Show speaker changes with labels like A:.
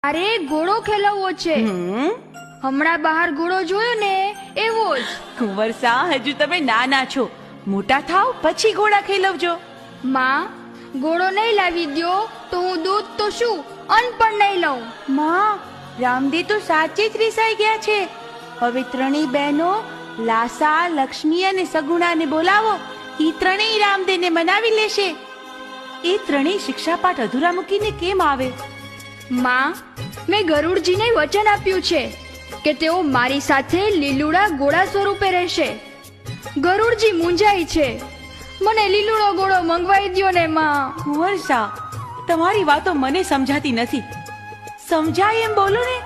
A: અરે ઘોડો ખેલવવો છે. હમણાં બહાર ઘોડો જોયો ને એવો જ.
B: કુંવરસા, હજુ તમે નાના છો. મોટા થાવ પછી ઘોડા ખેલવજો.
A: માં, ઘોડો નહીં લાવી દ્યો તો હું દૂધ તો શું અન્ન પણ નહીં લઉં.
B: માં, રામદેવ તો સાચે જ રિસાઈ ગયા છે. હવે ત્રણેય બહેનો લાસા, લક્ષ્મી અને સગુણાને બોલાવો. ઈ ત્રણેય રામદેવને મનાવી લેશે. એ ત્રણેય શિક્ષાપાઠ અધૂરા મૂકીને કેમ આવે?
A: માં, મેં ગરુડજીને વચન આપ્યું છે કે તેઓ મારી સાથે લીલુડા ઘોડા સ્વરૂપે રહેશે. ગરુડજી મૂંઝાય છે. મને લીલુડો ઘોડો મંગવાઈ દ્યો ને માં.
B: કુંવરસા, તમારી વાતો મને સમજાતી નથી. સમજાય એમ બોલો ને.